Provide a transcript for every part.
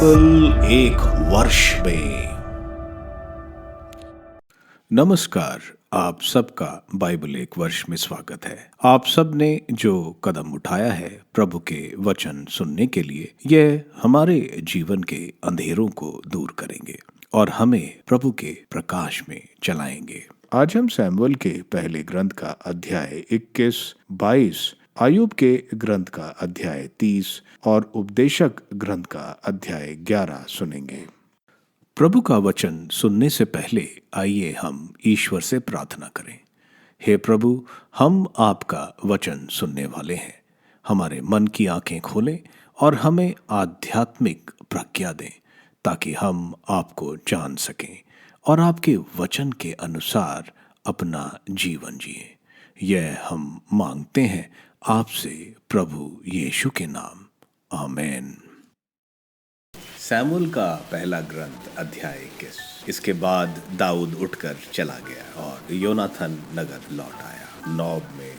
Bible एक वर्ष में। नमस्कार, आप सबका बाइबल एक वर्ष में स्वागत है। आप सब ने जो कदम उठाया है प्रभु के वचन सुनने के लिए, यह हमारे जीवन के अंधेरों को दूर करेंगे और हमें प्रभु के प्रकाश में चलाएंगे। आज हम सैमुअल के पहले ग्रंथ का अध्याय 21, 22, आयुब के ग्रंथ का अध्याय 30 और उपदेशक ग्रंथ का अध्याय 11 सुनेंगे। प्रभु का वचन सुनने से पहले आइए हम ईश्वर से प्रार्थना करें। हे प्रभु, हम आपका वचन सुनने वाले हैं। हमारे मन की आंखें खोलें और हमें आध्यात्मिक प्रज्ञा दें ताकि हम आपको जान सकें और आपके वचन के अनुसार अपना जीवन जिए। यह हम मांगते हैं आपसे प्रभु यीशु के नाम, आमीन। सैमुअल का पहला ग्रंथ अध्याय 21। इसके बाद दाऊद उठकर चला गया और योनाथन नगर लौट आया। नोब में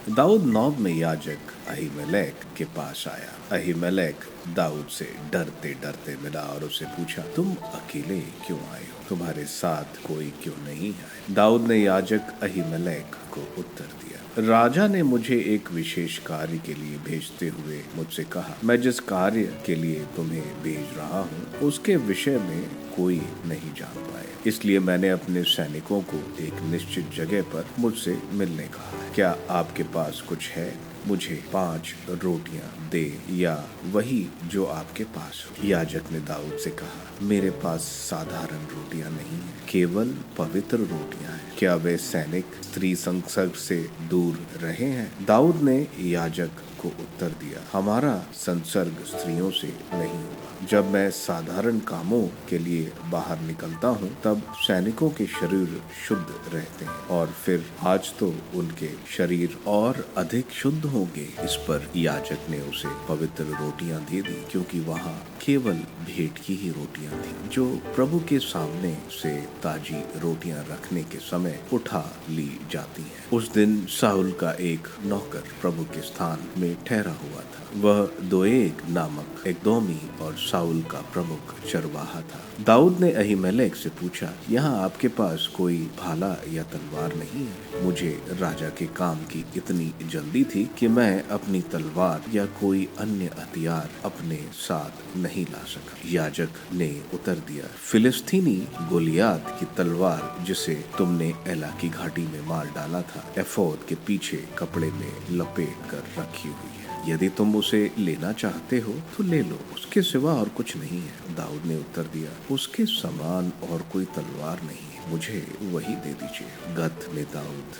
दाऊद नोब में याजक अहीमेलेक के पास आया। अहीमेलेक दाऊद से डरते डरते मिला और उससे पूछा, तुम अकेले क्यों आए हो? तुम्हारे साथ कोई क्यों नहीं आए? दाऊद ने याजक अहीमेलेक को उत्तर दिया, राजा ने मुझे एक विशेष कार्य के लिए भेजते हुए मुझसे कहा, मैं जिस कार्य के लिए तुम्हें भेज रहा हूँ उसके विषय में कोई नहीं जान पाए, इसलिए मैंने अपने सैनिकों को एक निश्चित जगह पर मुझसे मिलने कहा है। क्या आपके पास कुछ है? मुझे 5 रोटियां दे या वही जो आपके पास हो। याजक ने दाऊद से कहा, मेरे पास साधारण रोटियां नहीं है, केवल पवित्र रोटियां हैं। क्या वे सैनिक स्त्री संसर्ग से दूर रहे हैं? दाऊद ने याजक को उत्तर दिया, हमारा संसर्ग स्त्रियों से नहीं हुआ। जब मैं साधारण कामों के लिए बाहर निकलता हूँ तब सैनिकों के शरीर शुद्ध रहते हैं और फिर आज तो उनके शरीर और अधिक शुद्ध होंगे। इस पर याजक ने उसे पवित्र रोटियां दे दी, क्योंकि वहाँ केवल भेंट की ही रोटियां थी जो प्रभु के सामने से ताजी रोटियां रखने के समय उठा ली जाती हैं। उस दिन शाऊल का एक नौकर प्रभु के स्थान में ठहरा हुआ था। वह दोएग नामक एदोमी और शाऊल का प्रमुख चरवाहा था। दाऊद ने अहीमेलेक से पूछा, यहाँ आपके पास कोई भाला या तलवार नहीं है? मुझे राजा के काम की इतनी जल्दी थी कि मैं अपनी तलवार या कोई अन्य हथियार अपने साथ नहीं ला सका। याजक ने उत्तर दिया, फिलिस्तीनी गोलियात की तलवार जिसे तुमने एला की घाटी में मार डाला था, एफोद के पीछे कपड़े में लपेट कर रखी हुई है। यदि तुम उसे लेना चाहते हो तो ले लो, उसके सिवा और कुछ नहीं है। दाऊद ने उत्तर दिया, उसके समान और कोई तलवार नहीं, मुझे वही दे दीजिए। गत में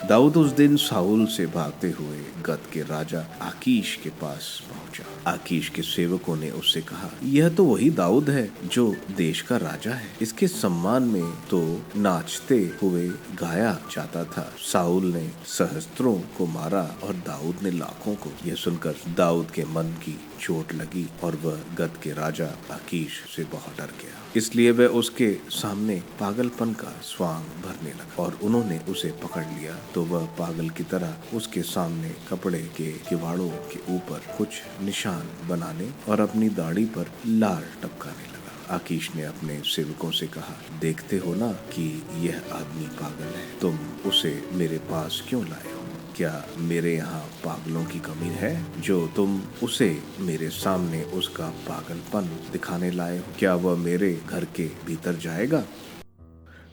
दाऊद उस दिन शाऊल से भागते हुए गत के राजा आकीश के पास पहुंचा। आकीश के सेवकों ने उससे कहा, यह तो वही दाऊद है जो देश का राजा है। इसके सम्मान में तो नाचते हुए गाया जाता था। शाऊल ने सहस्त्रों को मारा और दाऊद ने लाखों को। यह सुनकर दाऊद के मन की चोट लगी और वह गत के राजा आकीश से बहुत डर गया। इसलिए वह उसके सामने पागलपन का स्वांग भरने लगा और उन्होंने उसे पकड़ लिया तो वह पागल की तरह उसके सामने कपड़े के किवाड़ों के ऊपर कुछ निशान बनाने और अपनी दाढ़ी पर लाल टपकाने लगा। आकीश ने अपने सेवकों से कहा, देखते हो ना कि यह आदमी पागल है, तुम उसे मेरे पास क्यों लाए हो? क्या मेरे यहाँ पागलों की कमी है जो तुम उसे मेरे सामने उसका पागलपन दिखाने लाए हो? क्या वह मेरे घर के भीतर जाएगा?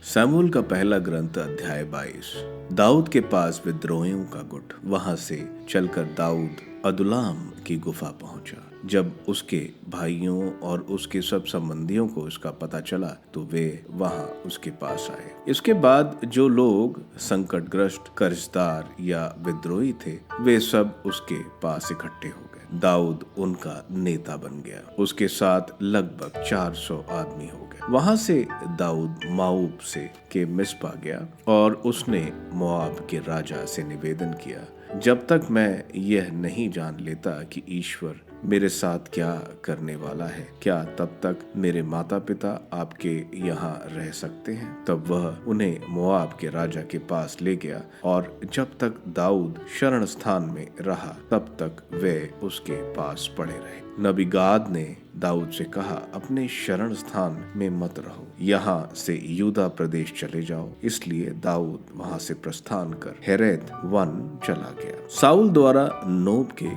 सैमुअल का पहला ग्रंथ अध्याय 22। दाऊद के पास विद्रोहियों का गुट। वहां से चलकर दाऊद अदुल्लाम की गुफा पहुंचा। जब उसके भाइयों और उसके सब संबंधियों को इसका पता चला तो वे वहां उसके पास आए। इसके बाद जो लोग संकटग्रस्त, कर्जदार या विद्रोही थे वे सब उसके पास इकट्ठे हो गए। दाऊद उनका नेता बन गया। उसके साथ लगभग 400 आदमी हो गए। वहां से दाऊद माऊब से के मिस्पा गया और उसने मोआब के राजा से निवेदन किया, जब तक मैं यह नहीं जान लेता कि ईश्वर मेरे साथ क्या करने वाला है? क्या तब तक मेरे माता पिता आपके यहाँ रह सकते हैं? तब वह उन्हें मोआब के राजा के पास ले गया, और जब तक दाऊद शरण स्थान में रहा तब तक वे उसके पास पड़े रहे। नबी गाद ने दाऊद से कहा, अपने शरण स्थान में मत रहो, यहाँ से यूदा प्रदेश चले जाओ। इसलिए दाऊद वहां से प्रस्थान कर हेरेत वन चला गया। साउल द्वारा नोब के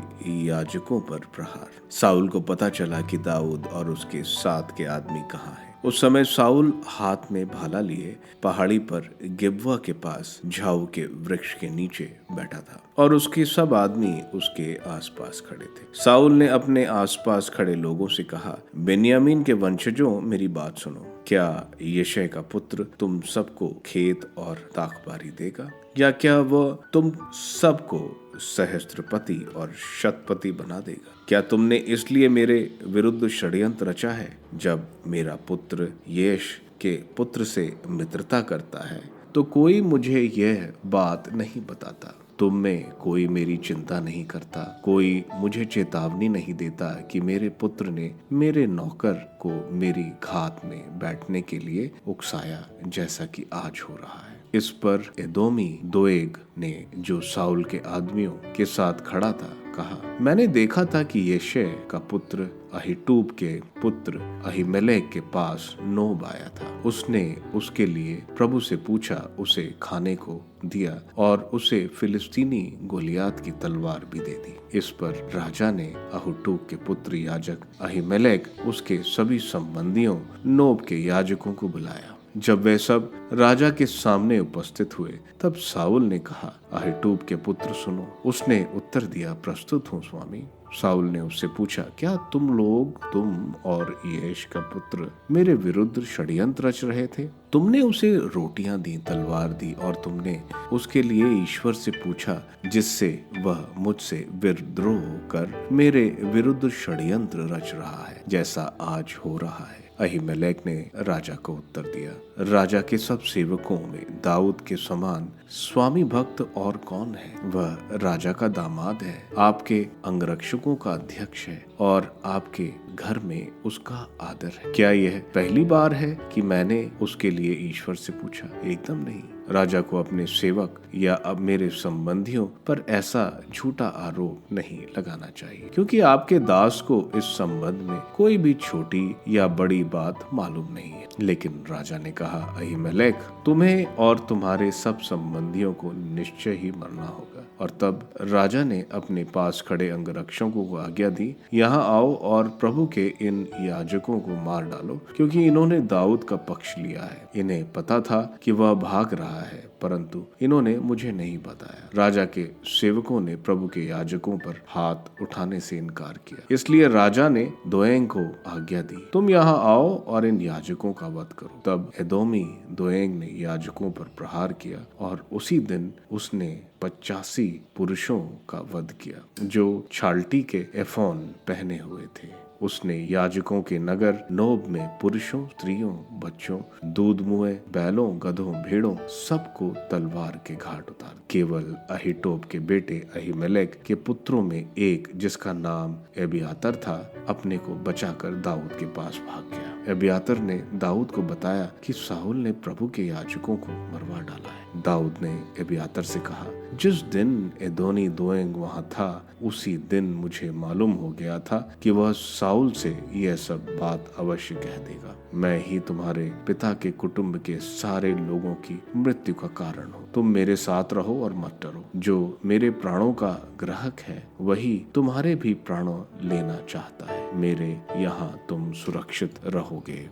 याजकों पर प्रहार। साउल को पता चला कि दाऊद और उसके साथ के आदमी कहाँ हैं। उस समय साउल हाथ में भाला लिए पहाड़ी पर गिबवा के पास झाऊ के वृक्ष के नीचे बैठा था, और उसके सब आदमी उसके आसपास खड़े थे। साउल ने अपने आसपास खड़े लोगों से कहा, बेन्यामीन के वंशजों, मेरी बात सुनो। क्या यिशै का पुत्र तुम सबको खेत और ताकबारी देगा, या क्या वह तुम सबको सहस्त्रपति और शतपति बना देगा? क्या तुमने इसलिए मेरे विरुद्ध षड्यंत्र रचा है? जब मेरा पुत्र यश के पुत्र से मित्रता करता है तो कोई मुझे यह बात नहीं बताता। तुम में कोई मेरी चिंता नहीं करता, कोई मुझे चेतावनी नहीं देता कि मेरे पुत्र ने मेरे नौकर को मेरी घात में बैठने के लिए उकसाया, जैसा कि आज हो रहा है। इस पर एदोमी दोएग ने, जो साउल के आदमियों के साथ खड़ा था, कहा, मैंने देखा था कि यिशै का पुत्र अहीटूब के पुत्र अहीमेलेक के पास नोब आया था। उसने उसके लिए प्रभु से पूछा, उसे खाने को दिया और उसे फिलिस्तीनी गोलियात की तलवार भी दे दी। इस पर राजा ने अहीटूब के पुत्र याजक अहीमेलेक उसके सभी संबंधियों नोब के याजकों को बुलाया। जब वे सब राजा के सामने उपस्थित हुए तब साउल ने कहा, अहीटूब के पुत्र सुनो। उसने उत्तर दिया, प्रस्तुत हूँ स्वामी। साउल ने उससे पूछा, क्या तुम और यिशै का पुत्र मेरे विरुद्ध षड्यंत्र रच रहे थे? तुमने उसे रोटियां दी, तलवार दी, और तुमने उसके लिए ईश्वर से पूछा, जिससे वह मुझसे विद्रोह कर मेरे विरुद्ध षड्यंत्र रच रहा है, जैसा आज हो रहा है। अहीमेलेक ने राजा को उत्तर दिया, राजा के सब सेवकों में दाऊद के समान स्वामी भक्त और कौन है? वह राजा का दामाद है, आपके अंगरक्षकों का अध्यक्ष है, और आपके घर में उसका आदर है। क्या यह पहली बार है कि मैंने उसके लिए ईश्वर से पूछा? एकदम नहीं। राजा को अपने सेवक या अब मेरे संबंधियों पर ऐसा झूठा आरोप नहीं लगाना चाहिए, क्योंकि आपके दास को इस संबंध में कोई भी छोटी या बड़ी बात मालूम नहीं है। लेकिन राजा ने कहा, अहीमेलेक, तुम्हें और तुम्हारे सब संबंधियों को निश्चय ही मरना होगा। और तब राजा ने अपने पास खड़े अंगरक्षकों को आज्ञा दी, यहाँ आओ और प्रभु के इन याजकों को मार डालो, क्योंकि इन्होंने दाऊद का पक्ष लिया है। इन्हें पता था कि वह भाग रहा है, परंतु इन्होंने मुझे नहीं बताया। राजा के सेवकों ने प्रभु के याजकों पर हाथ उठाने से इनकार किया। इसलिए राजा ने दोएग को आज्ञा दी, तुम यहाँ आओ और इन याजकों का वध करो। तब एदोमी दोएग ने याजकों पर प्रहार किया, और उसी दिन उसने 85 पुरुषों का वध किया, जो छाल्टी के एफोन पहने हुए थे। उसने याजकों के नगर नोब में पुरुषों, स्त्रियों, बच्चों, दूध मुए, बैलों, गधों, भेड़ों सबको तलवार के घाट उतार। केवल अहीटोब के बेटे अहीमेलेक के पुत्रों में एक, जिसका नाम एबियातर था, अपने को बचाकर दाऊद के पास भाग गया। एबियातर ने दाऊद को बताया कि साउल ने प्रभु के याजकों को मरवा डाला है। दाऊद ने एबियातर से कहा, जिस दिन एदोनी दोएग वहां था, उसी दिन मुझे मालूम हो गया था कि वह साउल से यह सब बात अवश्य कह देगा। मैं ही तुम्हारे पिता के कुटुंब के सारे लोगों की मृत्यु का कारण हूँ। तुम मेरे साथ रहो और मत डरो। जो मेरे प्राणों का ग्राहक है, वही तुम्हारे भी प्राणों लेना चाहता है। मेरे यहाँ तुम सुरक्षित रहोगे।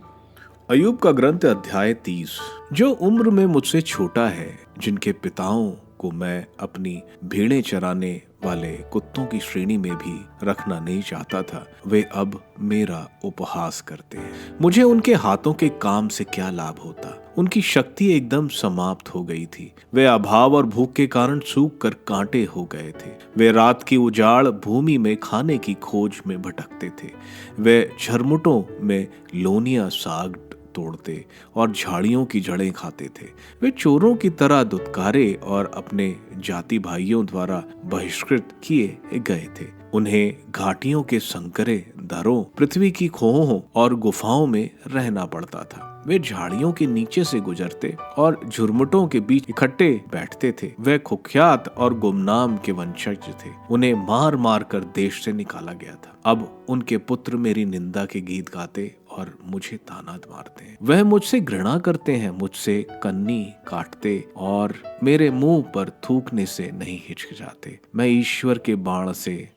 अय्यूब का ग्रंथ अध्याय 30। जो उम्र में मुझसे छोटा है, जिनके पिताओं को मैं अपनी भेड़ें चराने वाले कुत्तों की श्रेणी में भी रखना नहीं चाहता था, वे अब मेरा उपहास करते हैं। मुझे उनके हाथों के काम से क्या लाभ होता? उनकी शक्ति एकदम समाप्त हो गई थी। वे अभाव और भूख के कारण सूख कर कांटे हो गए थे। वे रात की उजाड़ भूमि में खाने की खोज में भटकते थे। वे झरमुटों में लोनिया साग तोड़ते और झाड़ियों की जड़ें खाते थे। वे चोरों की तरह दुत्कारे और अपने जाति भाइयों द्वारा बहिष्कृत किए गए थे। उन्हें घाटियों के संकरे दरों, पृथ्वी की खोहों और गुफाओं में रहना पड़ता था। वे झाड़ियों के नीचे से गुजरते और झुरमुटों के बीच इकट्ठे बैठते थे। वे कुख्यात और गुमनाम के वंशज थे। उन्हें मार मार कर देश से निकाला गया था। अब उनके पुत्र मेरी निंदा के गीत गाते और मुझे ताना मारते हैं। वह मुझसे घृणा करते हैं, मुझसे कन्नी काटते और मेरे मुंह पर थूकने से नहीं हिचकिचाते। मैं ईश्वर के बाण से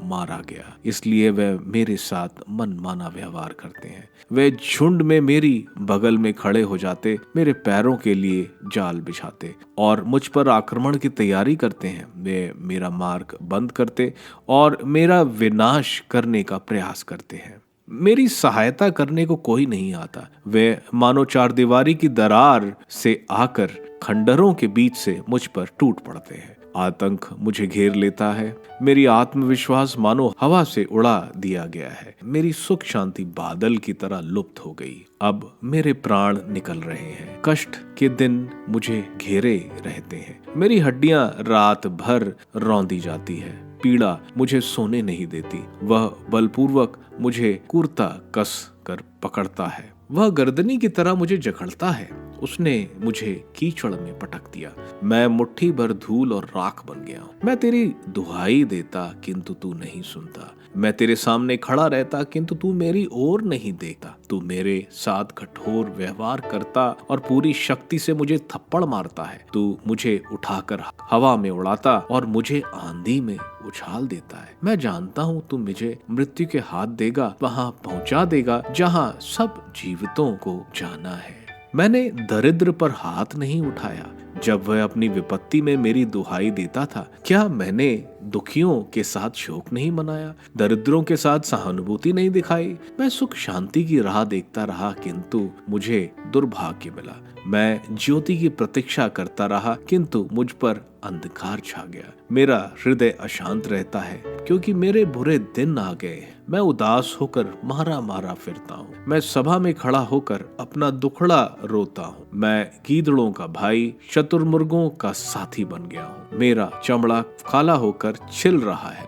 मारा गया, इसलिए वे मेरे साथ मनमाना व्यवहार करते हैं। वे झुंड में मेरी बगल में खड़े हो जाते, मेरे पैरों के लिए जाल बिछाते और मुझ पर आक्रमण की तैयारी करते हैं। वे मेरा मार्ग बंद करते और मेरा विनाश करने का प्रयास करते हैं। मेरी सहायता करने को कोई नहीं आता। वे मानो चारदीवारी की दरार से आकर खंडरों के बीच से मुझ पर टूट पड़ते हैं। आतंक मुझे घेर लेता है। मेरी आत्मविश्वास मानो हवा से उड़ा दिया गया है। मेरी सुख शांति बादल की तरह लुप्त हो गई। अब मेरे प्राण निकल रहे हैं। कष्ट के दिन मुझे घेरे रहते हैं। मेरी हड्डियां रात भर रौंदी जाती है। पीड़ा मुझे सोने नहीं देती। वह बलपूर्वक मुझे कुर्ता कस कर पकड़ता है। वह गर्दनी की तरह मुझे जकड़ता है। उसने मुझे कीचड़ में पटक दिया। मैं मुट्ठी भर धूल और राख बन गया हूँ। मैं तेरी दुहाई देता किंतु तू नहीं सुनता। मैं तेरे सामने खड़ा रहता किंतु तू मेरी ओर नहीं देखता। तू मेरे साथ कठोर व्यवहार करता और पूरी शक्ति से मुझे थप्पड़ मारता है। तू मुझे उठाकर हवा में उड़ाता और मुझे आंधी में उछाल देता है। मैं जानता हूँ तू मुझे मृत्यु के हाथ देगा, वहां पहुंचा देगा जहां सब जीवितों को जाना है। मैंने दरिद्र पर हाथ नहीं उठाया जब वह अपनी विपत्ति में मेरी दुहाई देता था। क्या मैंने दुखियों के साथ शोक नहीं मनाया, दरिद्रों के साथ सहानुभूति नहीं दिखाई? मैं सुख शांति की राह देखता रहा किंतु मुझे दुर्भाग्य मिला। मैं ज्योति की प्रतीक्षा करता रहा किंतु मुझ पर अंधकार छा गया। मेरा हृदय अशांत रहता है क्योंकि मेरे बुरे दिन आ गए। मैं उदास होकर मारा मारा फिरता हूँ। मैं सभा में खड़ा होकर अपना दुखड़ा रोता हूँ। मैं गीदड़ों का भाई, शतुरमुर्गों का साथी बन गया हूँ। मेरा चमड़ा काला होकर छिल रहा है।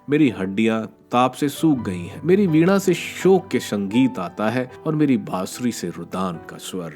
मेरी हड्डियां ताप से सूख गई हैं। मेरी वीणा से शोक के संगीत आता है और मेरी बांसुरी से रुदान का स्वर।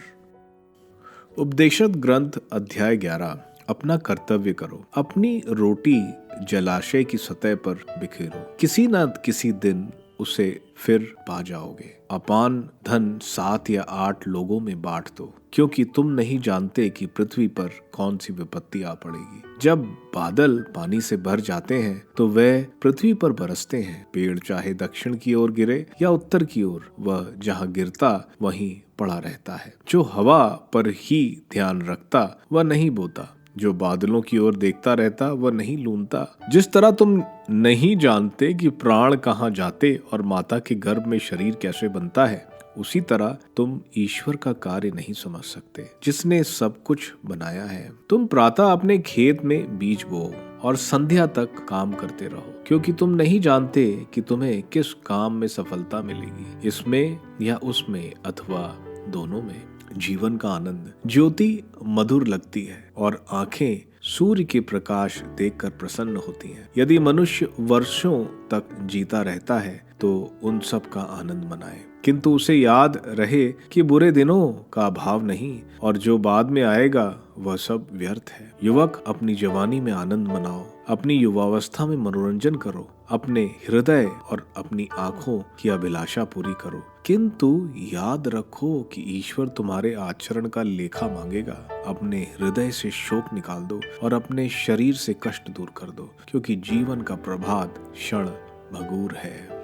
उपदेशद ग्रंथ अध्याय 11। अपना कर्तव्य करो। अपनी रोटी जलाशय की सतह पर बिखेरो। किसी न किसी दिन उसे फिर पा जाओगे। अपान धन 7 या 8 लोगों में बांट दो, क्योंकि तुम नहीं जानते कि पृथ्वी पर कौन सी विपत्ति आ पड़ेगी। जब बादल पानी से भर जाते हैं तो वे पृथ्वी पर बरसते हैं। पेड़ चाहे दक्षिण की ओर गिरे या उत्तर की ओर, वह जहाँ गिरता वहीं पड़ा रहता है। जो हवा पर ही ध्यान रखता वह नहीं बोता, जो बादलों की ओर देखता रहता वह नहीं लूनता। जिस तरह तुम नहीं जानते कि प्राण कहाँ जाते और माता के गर्भ में शरीर कैसे बनता है, उसी तरह तुम ईश्वर का कार्य नहीं समझ सकते जिसने सब कुछ बनाया है। तुम प्रातः अपने खेत में बीज बोओ और संध्या तक काम करते रहो, क्योंकि तुम नहीं जानते कि तुम्हें किस काम में सफलता मिलेगी, इसमें या उसमें अथवा दोनों में। जीवन का आनंद। ज्योति मधुर लगती है और आंखें सूर्य के प्रकाश देखकर प्रसन्न होती हैं। यदि मनुष्य वर्षों तक जीता रहता है तो उन सब का आनंद मनाए, किंतु उसे याद रहे कि बुरे दिनों का अभाव नहीं और जो बाद में आएगा वह सब व्यर्थ है। युवक, अपनी जवानी में आनंद मनाओ, अपनी युवावस्था में मनोरंजन करो, अपने हृदय और अपनी आंखों की अभिलाषा पूरी करो, किंतु याद रखो कि ईश्वर तुम्हारे आचरण का लेखा मांगेगा। अपने हृदय से शोक निकाल दो और अपने शरीर से कष्ट दूर कर दो, क्योंकि जीवन का प्रभात क्षण भंगुर है।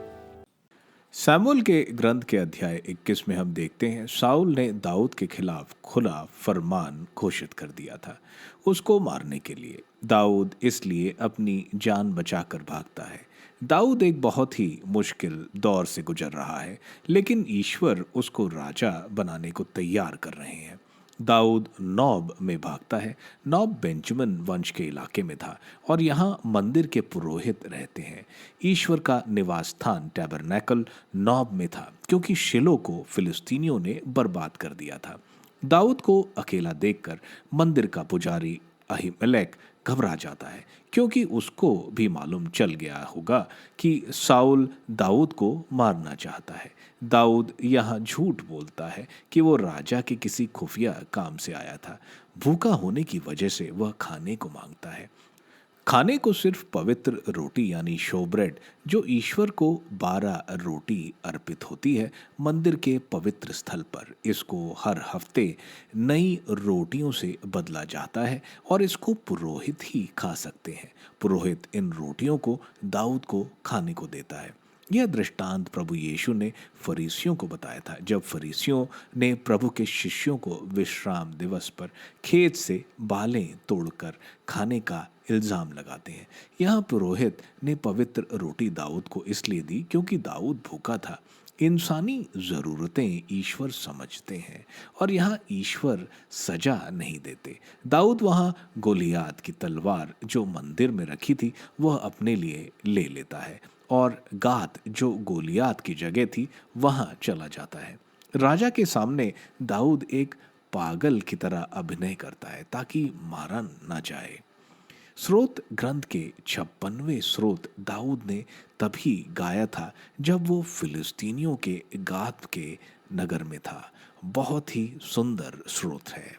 सामुएल के ग्रंथ के अध्याय 21 में हम देखते हैं, साउल ने दाऊद के खिलाफ खुला फरमान घोषित कर दिया था उसको मारने के लिए। दाऊद इसलिए अपनी जान बचाकर भागता है। दाऊद एक बहुत ही मुश्किल दौर से गुजर रहा है, लेकिन ईश्वर उसको राजा बनाने को तैयार कर रहे हैं। दाऊद नौब में भागता है। नौब बेंजामिन वंश के इलाके में था और यहाँ मंदिर के पुरोहित रहते हैं। ईश्वर का निवास स्थान टैबरनेकल नौब में था क्योंकि शिलो को फिलिस्तीनियों ने बर्बाद कर दिया था। दाऊद को अकेला देखकर मंदिर का पुजारी अहीमेलेक घबरा जाता है क्योंकि उसको भी मालूम चल गया होगा कि साउल दाऊद को मारना चाहता है। दाऊद यहाँ झूठ बोलता है कि वो राजा के किसी खुफिया काम से आया था। भूखा होने की वजह से वह खाने को मांगता है। खाने को सिर्फ पवित्र रोटी यानी शोब्रेड जो ईश्वर को 12 रोटी अर्पित होती है मंदिर के पवित्र स्थल पर, इसको हर हफ्ते नई रोटियों से बदला जाता है और इसको पुरोहित ही खा सकते हैं। पुरोहित इन रोटियों को दाऊद को खाने को देता है। यह दृष्टांत प्रभु यीशु ने फरीसियों को बताया था जब फरीसियों ने प्रभु के शिष्यों को विश्राम दिवस पर खेत से बालें तोड़कर खाने का इल्जाम लगाते हैं। यहाँ पुरोहित ने पवित्र रोटी दाऊद को इसलिए दी क्योंकि दाऊद भूखा था। इंसानी ज़रूरतें ईश्वर समझते हैं और यहाँ ईश्वर सजा नहीं देते। दाऊद वहाँ गोलियात की तलवार जो मंदिर में रखी थी वह अपने लिए ले लेता है और गात जो गोलियात की जगह थी वहाँ चला जाता है। राजा के सामने दाऊद एक पागल की तरह अभिनय करता है ताकि मारा ना जाए। स्रोत ग्रंथ के 56वें स्रोत दाऊद ने तभी गाया था जब वो फिलिस्तीनियों के गात के नगर में था। बहुत ही सुंदर स्रोत है।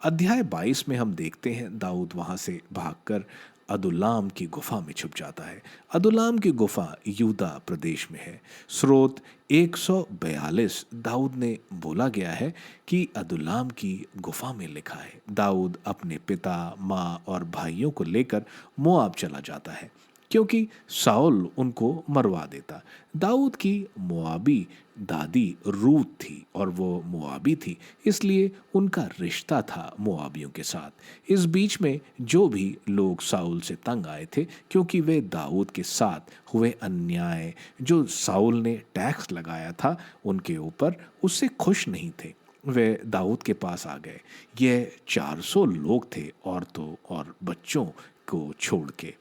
अध्याय 22 में हम देखते हैं दाऊद वहां से भागकर अदुल्लाम की गुफा में छुप जाता है। अदुल्लाम की गुफा यूदा प्रदेश में है। स्रोत 142 दाऊद ने बोला गया है कि अदुल्लाम की गुफा में लिखा है। दाऊद अपने पिता, माँ और भाइयों को लेकर मोआब चला जाता है क्योंकि साउल उनको मरवा देता। दाऊद की मोआबी दादी रूत थी और वो मोआबी थी, इसलिए उनका रिश्ता था मोआबियों के साथ। इस बीच में जो भी लोग साउल से तंग आए थे क्योंकि वे दाऊद के साथ हुए अन्याय जो साउल ने टैक्स लगाया था उनके ऊपर, उससे खुश नहीं थे। वे दाऊद के पास आ गए। ये 400 लोग थे, औरतों और बच्चों को छोड़ के।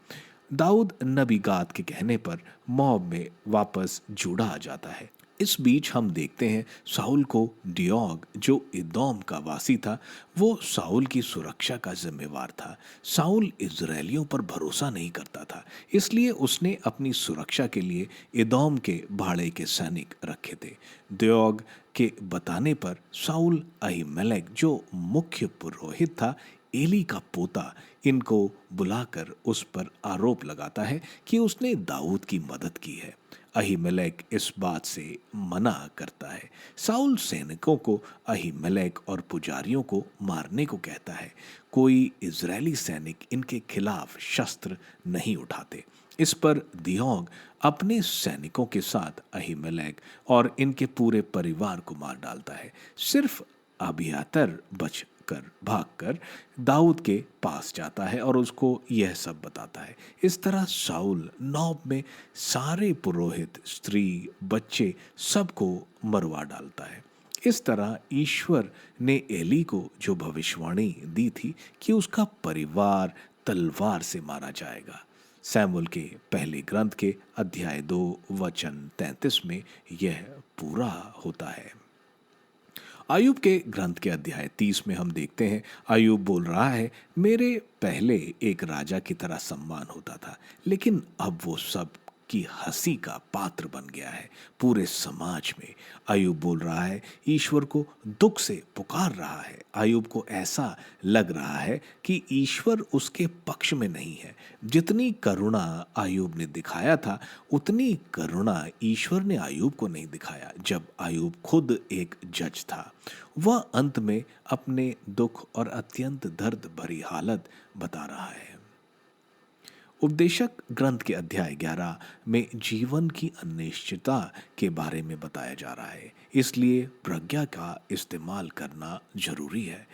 दाऊद नबी गाद के कहने पर मोआब में वापस जुड़ा आ जाता है। इस बीच हम देखते हैं साउल को डियोग जो इदोम का वासी था वो साउल की सुरक्षा का जिम्मेवार था। साउल इजरायलियों पर भरोसा नहीं करता था, इसलिए उसने अपनी सुरक्षा के लिए इदोम के भाड़े के सैनिक रखे थे। डियोग के बताने पर साउल अहीमेलेक जो मुख्य पुरोहित था, एली का पोता, इनको बुलाकर उस पर आरोप लगाता है कि उसने दाऊद की मदद की है। अहीमेलेक इस बात से मना करता है। साउल सैनिकों को अहीमेलेक और पुजारियों को मारने को कहता है। कोई इजरायली सैनिक इनके खिलाफ शस्त्र नहीं उठाते। इस पर दियोग अपने सैनिकों के साथ अहीमेलेक और इनके पूरे परिवार को मार डालता है। सिर्फ अबियातर बच कर भागकर दाऊद के पास जाता है और उसको यह सब बताता है। इस तरह साउल नौब में सारे पुरोहित, स्त्री, बच्चे सबको मरवा डालता है। इस तरह ईश्वर ने एली को जो भविष्यवाणी दी थी कि उसका परिवार तलवार से मारा जाएगा, सैमुएल के पहले ग्रंथ के अध्याय 2 वचन 33 में यह पूरा होता है। अय्यूब के ग्रंथ के अध्याय 30 में हम देखते हैं अय्यूब बोल रहा है, मेरे पहले एक राजा की तरह सम्मान होता था, लेकिन अब वो सब की हंसी का पात्र बन गया है पूरे समाज में। अय्यूब बोल रहा है, ईश्वर को दुख से पुकार रहा है। अय्यूब को ऐसा लग रहा है कि ईश्वर उसके पक्ष में नहीं है। जितनी करुणा अय्यूब ने दिखाया था उतनी करुणा ईश्वर ने अय्यूब को नहीं दिखाया जब अय्यूब खुद एक जज था। वह अंत में अपने दुख और अत्यंत दर्द भरी हालत बता रहा है। उपदेशक ग्रंथ के अध्याय 11 में जीवन की अनिश्चितता के बारे में बताया जा रहा है, इसलिए प्रज्ञा का इस्तेमाल करना जरूरी है।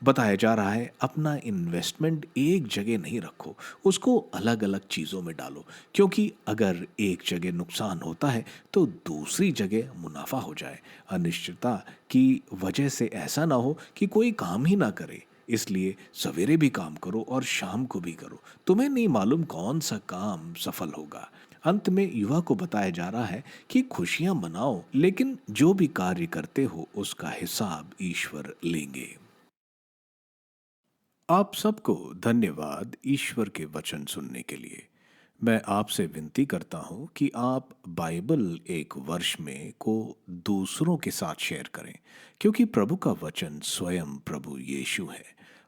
बताया जा रहा है अपना इन्वेस्टमेंट एक जगह नहीं रखो, उसको अलग अलग चीज़ों में डालो, क्योंकि अगर एक जगह नुकसान होता है तो दूसरी जगह मुनाफा हो जाए। अनिश्चितता की वजह से ऐसा ना हो कि कोई काम ही ना करे, इसलिए सवेरे भी काम करो और शाम को भी करो। तुम्हें नहीं मालूम कौन सा काम सफल होगा। अंत में युवा को बताया जा रहा है कि खुशियां मनाओ, लेकिन जो भी कार्य करते हो उसका हिसाब ईश्वर लेंगे। आप सबको धन्यवाद ईश्वर के वचन सुनने के लिए। मैं आपसे विनती करता हूँ कि आप बाइबल एक वर्ष में को दूसरों के साथ शेयर करें, क्योंकि प्रभु का वचन स्वयं प्रभु यीशु है।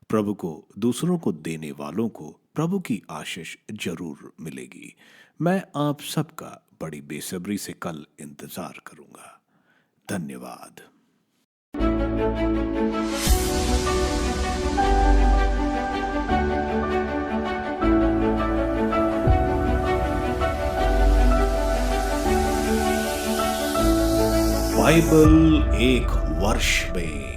प्रभु को दूसरों को देने वालों को प्रभु की आशीष जरूर मिलेगी। मैं आप सबका बड़ी बेसब्री से कल इंतजार करूंगा। धन्यवाद। बाइबल एक वर्ष में